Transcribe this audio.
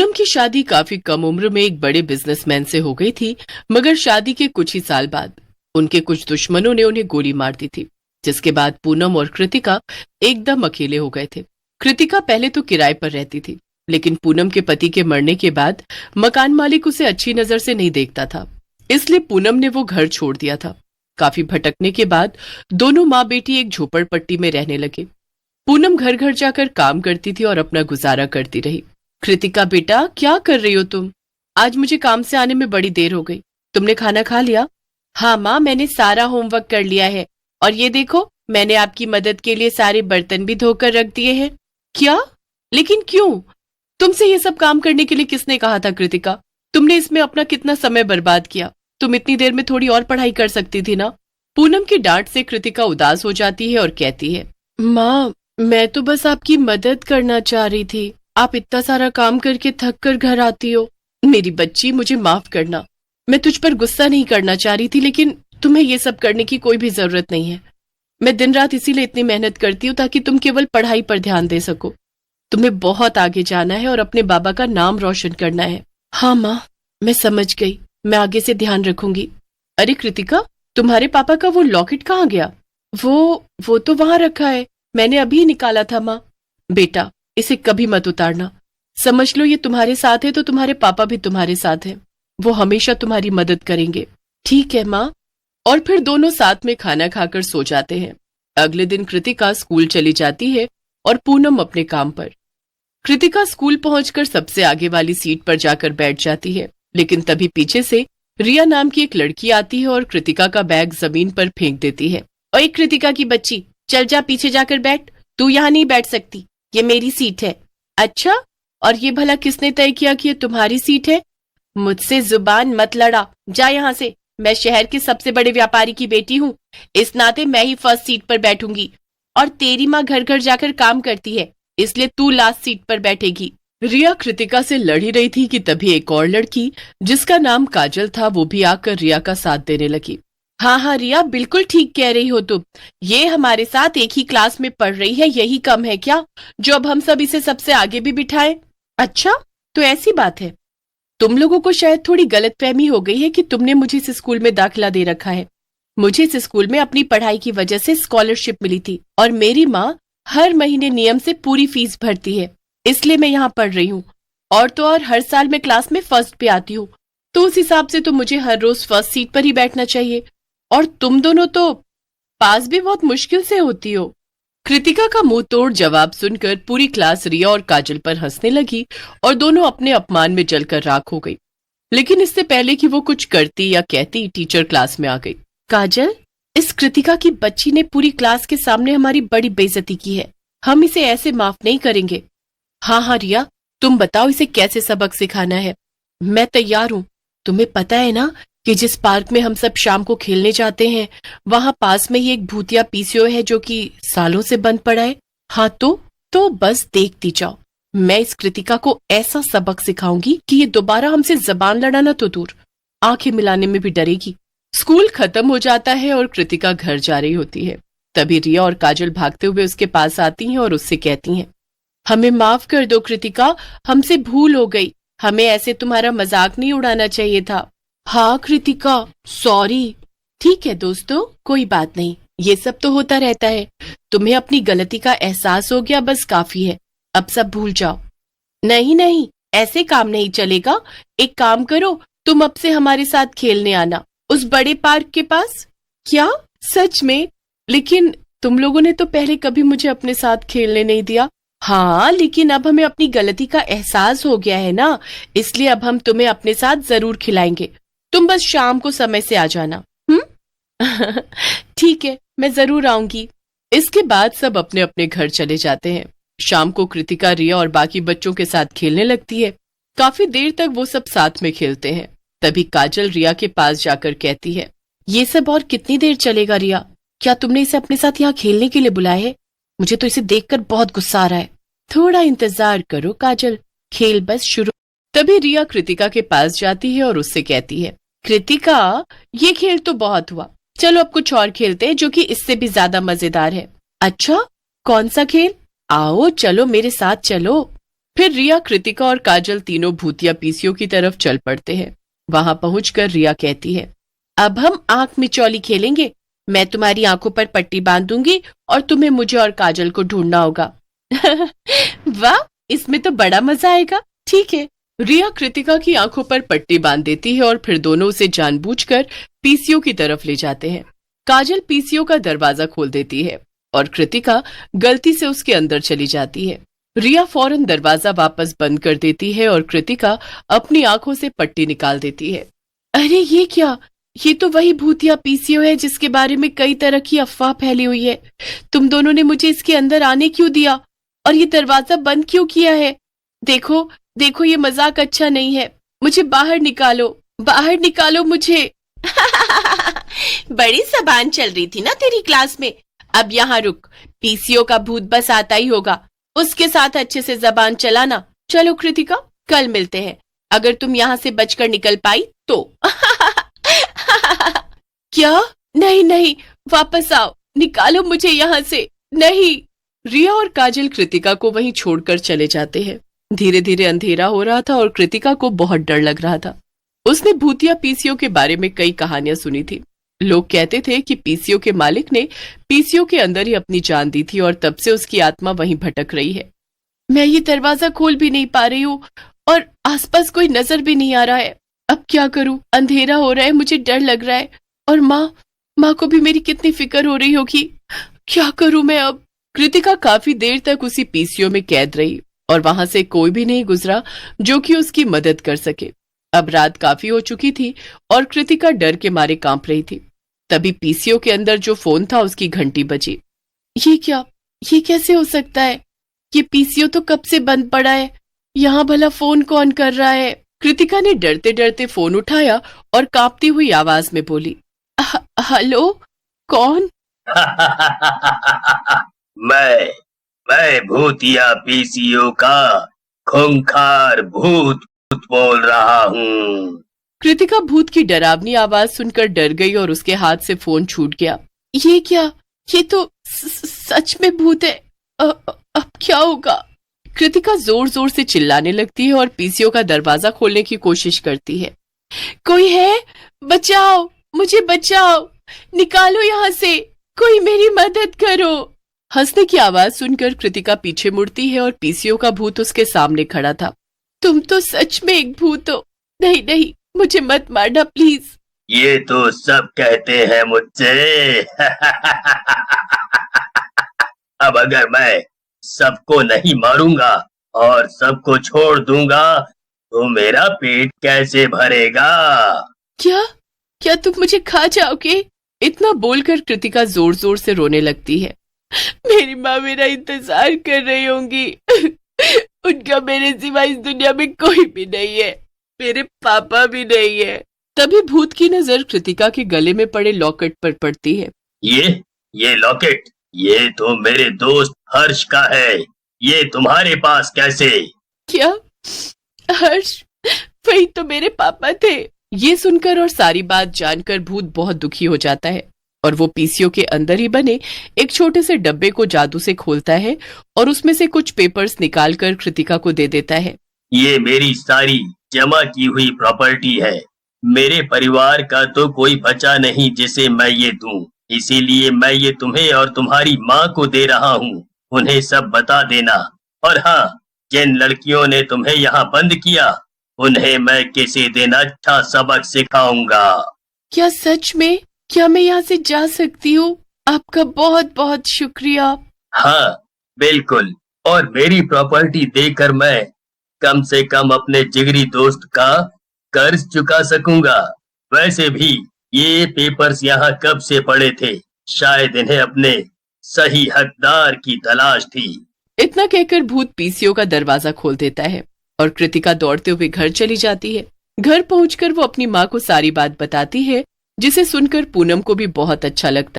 पूनम की शादी काफी कम उम्र में एक बड़े बिजनेसमैन से हो गई थी, मगर शादी के कुछ ही साल बाद उनके कुछ दुश्मनों ने उन्हें गोली मार दी थी, जिसके बाद पूनम और कृतिका एकदम अकेले हो गए थे। कृतिका पहले तो किराए पर रहती थी, लेकिन पूनम के पति के मरने के बाद मकान मालिक उसे अच्छी नजर से नहीं देखता था, इसलिए पूनम ने वो घर छोड़ दिया था। काफी भटकने के बाद दोनों माँ बेटी एक झोपड़पट्टी में रहने लगे। पूनम घर घर जाकर काम करती थी और अपना गुजारा करती रही। कृतिका बेटा, क्या कर रही हो तुम? आज मुझे काम से आने में बड़ी देर हो गई। तुमने खाना खा लिया? हाँ माँ, मैंने सारा होमवर्क कर लिया है, और ये देखो मैंने आपकी मदद के लिए सारे बर्तन भी धोकर रख दिए हैं। क्या? लेकिन क्यों? तुमसे ये सब काम करने के लिए किसने कहा था कृतिका? तुमने इसमें अपना कितना समय बर्बाद किया। तुम इतनी देर में थोड़ी और पढ़ाई कर सकती थी ना। पूनम की डांट से कृतिका उदास हो जाती है और कहती है, माँ मैं तो बस आपकी मदद करना चाह रही थी। आप इतना सारा काम करके थक कर घर आती हो। मेरी बच्ची, मुझे माफ करना। मैं तुझ पर गुस्सा नहीं करना चाह रही थी, लेकिन तुम्हें ये सब करने की कोई भी जरूरत नहीं है। मैं दिन रात इसीलिए इतनी मेहनत करती हूँ ताकि तुम केवल पढ़ाई पर ध्यान दे सको। तुम्हें बहुत आगे जाना है और अपने बाबा का नाम रोशन करना है। हाँ माँ, मैं समझ गई। मैं आगे से ध्यान रखूंगी। अरे कृतिका, तुम्हारे पापा का वो लॉकेट कहाँ गया? वो तो वहां रखा है, मैंने अभी निकाला था माँ। बेटा, इसे कभी मत उतारना। समझ लो ये तुम्हारे साथ है तो तुम्हारे पापा भी तुम्हारे साथ हैं। वो हमेशा तुम्हारी मदद करेंगे। ठीक है माँ। और फिर दोनों साथ में खाना खाकर सो जाते हैं। अगले दिन कृतिका स्कूल चली जाती है और पूनम अपने काम पर। कृतिका स्कूल पहुंचकर सबसे आगे वाली सीट पर जाकर बैठ जाती है, लेकिन तभी पीछे से रिया नाम की एक लड़की आती है और कृतिका का बैग जमीन पर फेंक देती है। ओए कृतिका की बच्ची, चल जा पीछे जाकर बैठ। तू यहाँ नहीं बैठ सकती, ये मेरी सीट है। अच्छा, और ये भला किसने तय किया कि ये तुम्हारी सीट है? मुझसे जुबान मत लड़ा, जा यहाँ से। मैं शहर के सबसे बड़े व्यापारी की बेटी हूँ, इस नाते मैं ही फर्स्ट सीट पर बैठूंगी। और तेरी माँ घर घर जाकर काम करती है, इसलिए तू लास्ट सीट पर बैठेगी। रिया कृतिका से लड़ ही रही थी कि तभी एक और लड़की, जिसका नाम काजल था, वो भी आकर रिया का साथ देने लगी। हाँ हाँ रिया, बिल्कुल ठीक कह रही हो तुम। ये हमारे साथ एक ही क्लास में पढ़ रही है, यही कम है क्या जो अब हम सब इसे सबसे आगे भी बिठाएं? अच्छा, तो ऐसी बात है। तुम लोगों को शायद थोड़ी गलतफहमी हो गई है कि तुमने मुझे इस स्कूल में दाखिला दे रखा है। मुझे इस स्कूल में अपनी पढ़ाई की वजह से स्कॉलरशिप मिली थी, और मेरी माँ हर महीने नियम से पूरी फीस भरती है, इसलिए मैं यहाँ पढ़ रही हूँ। और तो और हर साल मैं क्लास में फर्स्ट पे आती हूँ, तो उस हिसाब से तो मुझे हर रोज फर्स्ट सीट पर ही बैठना चाहिए। और तुम दोनों तो पास भी बहुत मुश्किल से होती हो। कृतिका का मुंह तोड़ जवाब सुनकर पूरी क्लास रिया और काजल पर हंसने लगी और दोनों अपने अपमान में जलकर राख हो गई। लेकिन इससे पहले कि वो कुछ करती या कहती, टीचर क्लास में आ गई। काजल, इस कृतिका की बच्ची ने पूरी क्लास के सामने हमारी बड़ी बेइज्जती की है। हम इसे ऐसे माफ नहीं करेंगे। हाँ हाँ रिया, तुम बताओ इसे कैसे सबक सिखाना है। मैं तैयार हूँ। तुम्हें पता है ना कि जिस पार्क में हम सब शाम को खेलने जाते हैं, वहां पास में ही एक भूतिया पीसीओ है जो कि सालों से बंद पड़ा है। हाँ तो बस देखती जाओ। मैं इस कृतिका को ऐसा सबक सिखाऊंगी कि ये दोबारा हमसे जबान लड़ाना तो दूर, आंखें मिलाने में भी डरेगी। स्कूल खत्म हो जाता है और कृतिका घर जा रही होती है। तभी रिया और काजल भागते हुए उसके पास आती हैं और उससे कहती हैं, हमें माफ कर दो कृतिका, हमसे भूल हो गई। हमें ऐसे तुम्हारा मजाक नहीं उड़ाना चाहिए था। हाँ कृतिका, सॉरी। ठीक है दोस्तों, कोई बात नहीं, ये सब तो होता रहता है। तुम्हें अपनी गलती का एहसास हो गया, बस काफी है। अब सब भूल जाओ। नहीं नहीं, ऐसे काम नहीं चलेगा। एक काम करो, तुम अब से हमारे साथ खेलने आना, उस बड़े पार्क के पास। क्या? सच में? लेकिन तुम लोगों ने तो पहले कभी मुझे अपने साथ खेलने नहीं दिया। हाँ, लेकिन अब हमें अपनी गलती का एहसास हो गया है ना, इसलिए अब हम तुम्हें अपने साथ जरूर खिलाएंगे। तुम बस शाम को समय से आ जाना। ठीक है, मैं जरूर आऊंगी। इसके बाद सब अपने अपने घर चले जाते हैं। शाम को कृतिका रिया और बाकी बच्चों के साथ खेलने लगती है। काफी देर तक वो सब साथ में खेलते हैं। तभी काजल रिया के पास जाकर कहती है, ये सब और कितनी देर चलेगा रिया? क्या तुमने इसे अपने साथ यहाँ खेलने के लिए बुलाया है? मुझे तो इसे देखकर बहुत गुस्सा आ रहा है। थोड़ा इंतजार करो काजल, खेल बस शुरू। तभी रिया कृतिका के पास जाती है और उससे कहती है, कृतिका, ये खेल तो बहुत हुआ, चलो अब कुछ और खेलते हैं जो कि इससे भी ज्यादा मजेदार है। अच्छा, कौन सा खेल? आओ चलो मेरे साथ चलो। फिर रिया, कृतिका और काजल तीनों भूतिया पीसीओ की तरफ चल पड़ते हैं। वहां पहुंचकर रिया कहती है, अब हम आंख मिचौली खेलेंगे। मैं तुम्हारी आंखों पर पट्टी बांध दूंगी और तुम्हें मुझे और काजल को ढूंढना होगा। वाह, इसमें तो बड़ा मजा आएगा। ठीक है। रिया कृतिका की आंखों पर पट्टी बांध देती है और फिर दोनों उसे जानबूझकर पीसीओ की तरफ ले जाते हैं। काजल पीसीओ का दरवाजा खोल देती है और कृतिका गलती से उसके अंदर चली जाती है। रिया फौरन दरवाजा वापस बंद कर देती है और कृतिका अपनी आंखों से पट्टी निकाल देती है। अरे ये क्या? ये तो वही भूतिया पीसीओ है जिसके बारे में कई तरह की अफवाह फैली हुई है। तुम दोनों ने मुझे इसके अंदर आने क्यों दिया और ये दरवाजा बंद क्यों किया है? देखो देखो, ये मजाक अच्छा नहीं है। मुझे बाहर निकालो मुझे। बड़ी जबान चल रही थी ना तेरी क्लास में। अब यहाँ रुक, पीसीओ का भूत बस आता ही होगा, उसके साथ अच्छे से जबान चलाना। चलो कृतिका, कल मिलते हैं, अगर तुम यहाँ से बचकर निकल पाई तो। क्या? नहीं नहीं, वापस आओ, निकालो मुझे यहाँ से। नहीं। रिया और काजल कृतिका को वहीं छोड़कर चले जाते हैं। धीरे धीरे अंधेरा हो रहा था और कृतिका को बहुत डर लग रहा था। उसने भूतिया पीसीओ के बारे में कई कहानियां सुनी थी। लोग कहते थे कि पीसीओ के मालिक ने पीसीओ के अंदर ही अपनी जान दी थी और तब से उसकी आत्मा वहीं भटक रही है। मैं ये दरवाजा खोल भी नहीं पा रही हूँ और आसपास कोई नजर भी नहीं आ रहा है। अब क्या करूं? अंधेरा हो रहा है, मुझे डर लग रहा है। और माँ को भी मेरी कितनी फिक्र हो रही होगी। क्या करूं मैं अब? कृतिका काफी देर तक उसी पीसीओ में कैद रही और वहां से कोई भी नहीं गुजरा जो कि उसकी मदद कर सके। अब रात काफी हो चुकी थी और कृतिका डर के मारे कांप रही थी। तभी पीसीओ के अंदर जो फोन था उसकी घंटी बजी। ये क्या? ये कैसे हो सकता है? ये पीसीओ तो कब से बंद पड़ा है। यहाँ भला फोन कौन कर रहा है? कृतिका ने डरते डरते फोन उठाया और कांपती हुई आवाज में बोली, हेलो, कौन? मैं भूतिया पीसीओ का खूंखार भूत बोल रहा हूँ। कृतिका भूत की डरावनी आवाज सुनकर डर गई और उसके हाथ से फोन छूट गया। ये क्या? ये तो सच में भूत है। अब क्या होगा? कृतिका जोर जोर से चिल्लाने लगती है और पीसीओ का दरवाजा खोलने की कोशिश करती है। कोई है? बचाओ, मुझे बचाओ, निकालो यहाँ से, कोई मेरी मदद करो। हंसने की आवाज सुनकर कृतिका पीछे मुड़ती है और पीसीओ का भूत उसके सामने खड़ा था। तुम तो सच में एक भूत हो। नहीं नहीं, मुझे मत मारना प्लीज। ये तो सब कहते हैं मुझसे। अब अगर मैं सबको नहीं मारूंगा और सबको छोड़ दूंगा तो मेरा पेट कैसे भरेगा? क्या तुम मुझे खा जाओगे? इतना बोलकर कृतिका जोर जोर से रोने लगती है। मेरी माँ मेरा इंतजार कर रही होंगी। उनका मेरे सिवा इस दुनिया में कोई भी नहीं है, मेरे पापा भी नहीं है। तभी भूत की नजर कृतिका के गले में पड़े लॉकेट पर पड़ती है। ये लॉकेट, ये तो मेरे दोस्त हर्ष का है। ये तुम्हारे पास कैसे? क्या? हर्ष? वही तो मेरे पापा थे। ये सुनकर और सारी बात जानकर भूत बहुत दुखी हो जाता है और वो पीसीओ के अंदर ही बने एक छोटे से डब्बे को जादू से खोलता है और उसमें से कुछ पेपर्स निकालकर कृतिका को दे देता है। ये मेरी सारी जमा की हुई प्रॉपर्टी है। मेरे परिवार का तो कोई बचा नहीं जिसे मैं ये दूं, इसीलिए मैं ये तुम्हें और तुम्हारी माँ को दे रहा हूँ। उन्हें सब बता देना। और हाँ, जिन लड़कियों ने तुम्हें यहाँ बंद किया उन्हें मैं किसी दिन अच्छा सबक सिखाऊंगा। क्या सच में? क्या मैं यहाँ से जा सकती हूँ? आपका बहुत बहुत शुक्रिया। हाँ बिल्कुल, और मेरी प्रॉपर्टी देकर मैं कम से कम अपने जिगरी दोस्त का कर्ज चुका सकूंगा। वैसे भी ये पेपर्स यहाँ कब से पड़े थे, शायद इन्हें अपने सही हकदार की तलाश थी। इतना कहकर भूत पीसीओ का दरवाजा खोल देता है और कृतिका दौड़ते हुए घर चली जाती है। घर पहुंचकर वो अपनी माँ को सारी बात बताती है, जिसे सुनकर पूनम को भी बहुत अच्छा लगता है।